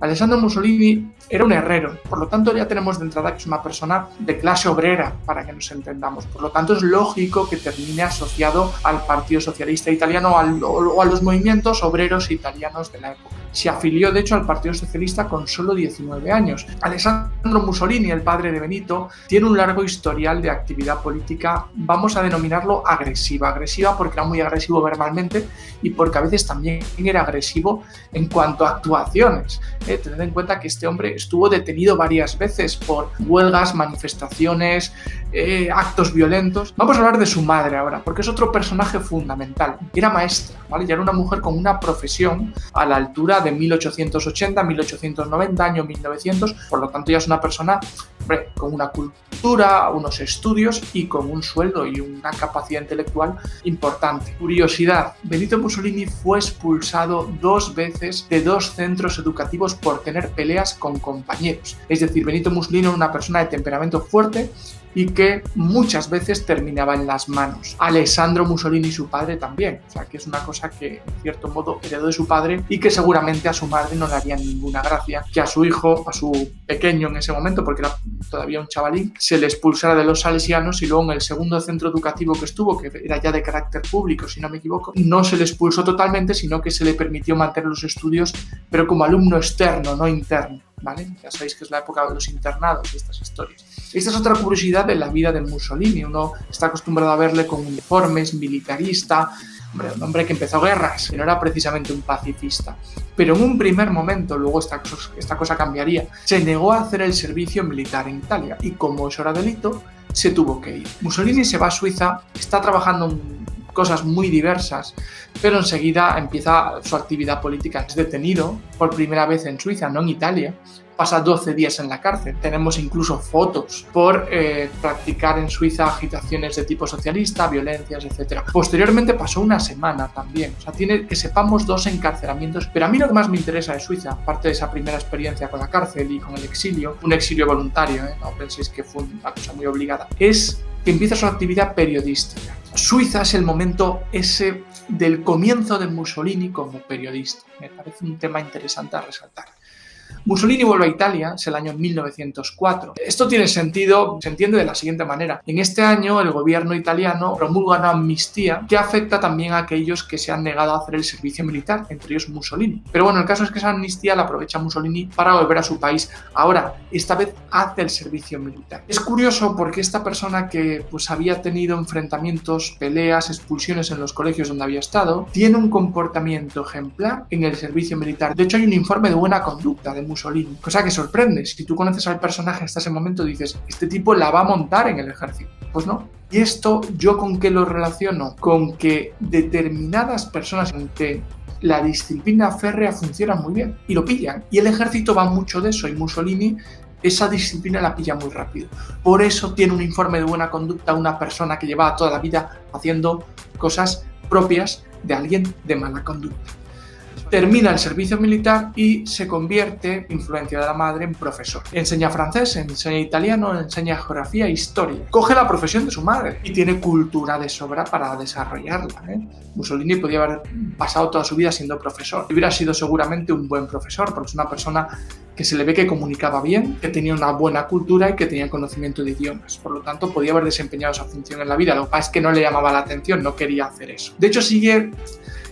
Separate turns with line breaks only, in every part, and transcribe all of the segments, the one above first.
Alessandro Mussolini era un herrero, por lo tanto ya tenemos de entrada que es una persona de clase obrera, para que nos entendamos. Por lo tanto es lógico que termine asociado al Partido Socialista Italiano o a los movimientos obreros italianos de la época. Se afilió de hecho al Partido Socialista con solo 19 años. Alessandro Mussolini, el padre de Benito, tiene un largo historial de actividad política, vamos a denominarlo agresiva porque era muy agresivo verbalmente y porque a veces también era agresivo en cuanto a actuaciones. Tened en cuenta que este hombre estuvo detenido varias veces por huelgas, manifestaciones, actos violentos. Vamos a hablar de su madre ahora, porque es otro personaje fundamental. Era maestra, ¿vale? Ya era una mujer con una profesión a la altura de 1880, 1890, año 1900, por lo tanto ya es una persona con una cultura, unos estudios y con un sueldo y una capacidad intelectual importante. Curiosidad, Benito Mussolini fue expulsado 2 veces de 2 centros educativos por tener peleas con compañeros. Es decir, Benito Mussolini era una persona de temperamento fuerte y que muchas veces terminaba en las manos. Alessandro Mussolini y su padre también, o sea que es una cosa que en cierto modo heredó de su padre y que seguramente a su madre no le haría ninguna gracia que a su hijo, a su pequeño en ese momento, porque era todavía un chavalín, se le expulsara de los salesianos y luego en el segundo centro educativo que estuvo, que era ya de carácter público si no me equivoco, no se le expulsó totalmente, sino que se le permitió mantener los estudios, pero como alumno externo, no interno, ¿vale? Ya sabéis que es la época de los internados y estas historias. Esta es otra curiosidad de la vida de Mussolini. Uno está acostumbrado a verle con uniformes, militarista, un hombre que empezó guerras, que no era precisamente un pacifista. Pero en un primer momento, luego esta cosa cambiaría, se negó a hacer el servicio militar en Italia y como eso era delito, se tuvo que ir. Mussolini se va a Suiza, está trabajando en cosas muy diversas, pero enseguida empieza su actividad política. Es detenido por primera vez en Suiza, no en Italia. Pasa 12 días en la cárcel. Tenemos incluso fotos por practicar en Suiza agitaciones de tipo socialista, violencias, etc. Posteriormente pasó una semana también. O sea, tiene que sepamos 2 encarcelamientos. Pero a mí lo que más me interesa de Suiza, aparte de esa primera experiencia con la cárcel y con el exilio, un exilio voluntario, no penséis que fue una cosa muy obligada, es que empieza su actividad periodística. Suiza es el momento ese del comienzo de Mussolini como periodista. Me parece un tema interesante a resaltar. Mussolini vuelve a Italia, es el año 1904. Esto tiene sentido, se entiende de la siguiente manera. En este año el gobierno italiano promulga una amnistía que afecta también a aquellos que se han negado a hacer el servicio militar, entre ellos Mussolini. Pero bueno, el caso es que esa amnistía la aprovecha Mussolini para volver a su país. Ahora, esta vez hace el servicio militar. Es curioso porque esta persona que pues había tenido enfrentamientos, peleas, expulsiones en los colegios donde había estado, tiene un comportamiento ejemplar en el servicio militar. De hecho, hay un informe de buena conducta de Mussolini, cosa que sorprende. Si tú conoces al personaje hasta ese momento dices, este tipo la va a montar en el ejército. Pues no. Y esto, ¿yo con qué lo relaciono? Con que determinadas personas en que la disciplina férrea funciona muy bien y lo pillan. Y el ejército va mucho de eso y Mussolini esa disciplina la pilla muy rápido. Por eso tiene un informe de buena conducta una persona que llevaba toda la vida haciendo cosas propias de alguien de mala conducta. Termina el servicio militar y se convierte, influencia de la madre, en profesor. Enseña francés, enseña italiano, enseña geografía e historia. Coge la profesión de su madre y tiene cultura de sobra para desarrollarla. Mussolini podía haber pasado toda su vida siendo profesor. Hubiera sido seguramente un buen profesor porque es una persona que se le ve que comunicaba bien, que tenía una buena cultura y que tenía conocimiento de idiomas. Por lo tanto, podía haber desempeñado esa función en la vida. Lo que pasa es que no le llamaba la atención, no quería hacer eso. De hecho, sigue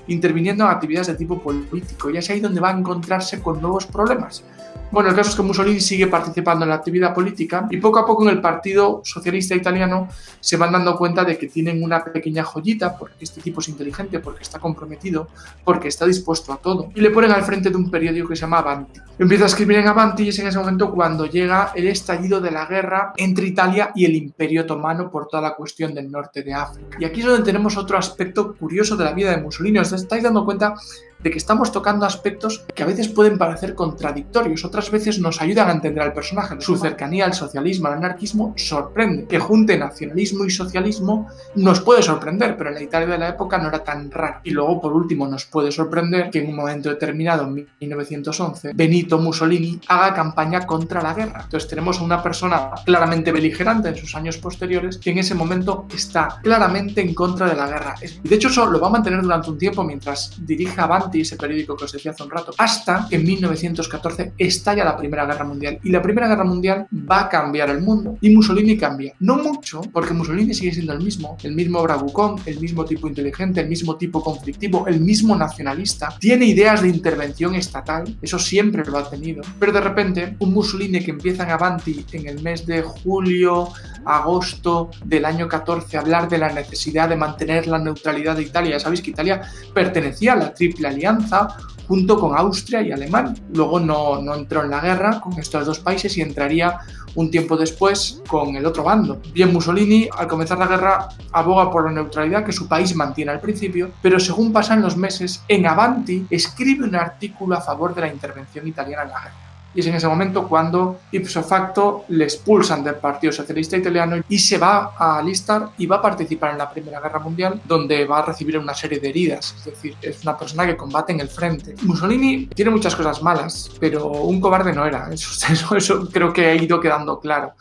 interviniendo en actividades de tipo político y es ahí donde va a encontrarse con nuevos problemas. Bueno, el caso es que Mussolini sigue participando en la actividad política y poco a poco en el Partido Socialista Italiano se van dando cuenta de que tienen una pequeña joyita porque este tipo es inteligente, porque está comprometido, porque está dispuesto a todo y le ponen al frente de un periódico que se llama Avanti. Empieza a escribir en Avanti y es en ese momento cuando llega el estallido de la guerra entre Italia y el Imperio Otomano por toda la cuestión del norte de África. Y aquí es donde tenemos otro aspecto curioso de la vida de Mussolini. Os estáis dando cuenta de que estamos tocando aspectos que a veces pueden parecer contradictorios, otras veces nos ayudan a entender al personaje. Su cercanía al socialismo, al anarquismo, sorprende. Que junte nacionalismo y socialismo nos puede sorprender, pero en la Italia de la época no era tan raro. Y luego, por último, nos puede sorprender que en un momento determinado, en 1911, Benito Mussolini haga campaña contra la guerra. Entonces tenemos a una persona claramente beligerante en sus años posteriores que en ese momento está claramente en contra de la guerra. De hecho, eso lo va a mantener durante un tiempo mientras dirige Avanti Avanti, ese periódico que os decía hace un rato, hasta que en 1914 estalla la Primera Guerra Mundial. Y la Primera Guerra Mundial va a cambiar el mundo. Y Mussolini cambia. No mucho, porque Mussolini sigue siendo el mismo bravucón, el mismo tipo inteligente, el mismo tipo conflictivo, el mismo nacionalista. Tiene ideas de intervención estatal, eso siempre lo ha tenido. Pero de repente, un Mussolini que empieza en Avanti en el mes de julio, agosto del año 14 a hablar de la necesidad de mantener la neutralidad de Italia. Sabéis que Italia pertenecía a la Triple Alianza junto con Austria y Alemania. Luego no entró en la guerra con estos dos países y entraría un tiempo después con el otro bando. Bien, Mussolini, al comenzar la guerra, aboga por la neutralidad que su país mantiene al principio, pero según pasan los meses, en Avanti escribe un artículo a favor de la intervención italiana en la guerra. Y es en ese momento cuando, ipso facto, le expulsan del Partido Socialista Italiano y se va a alistar y va a participar en la Primera Guerra Mundial, donde va a recibir una serie de heridas. Es decir, es una persona que combate en el frente. Mussolini tiene muchas cosas malas, pero un cobarde no era. Eso creo que ha ido quedando claro.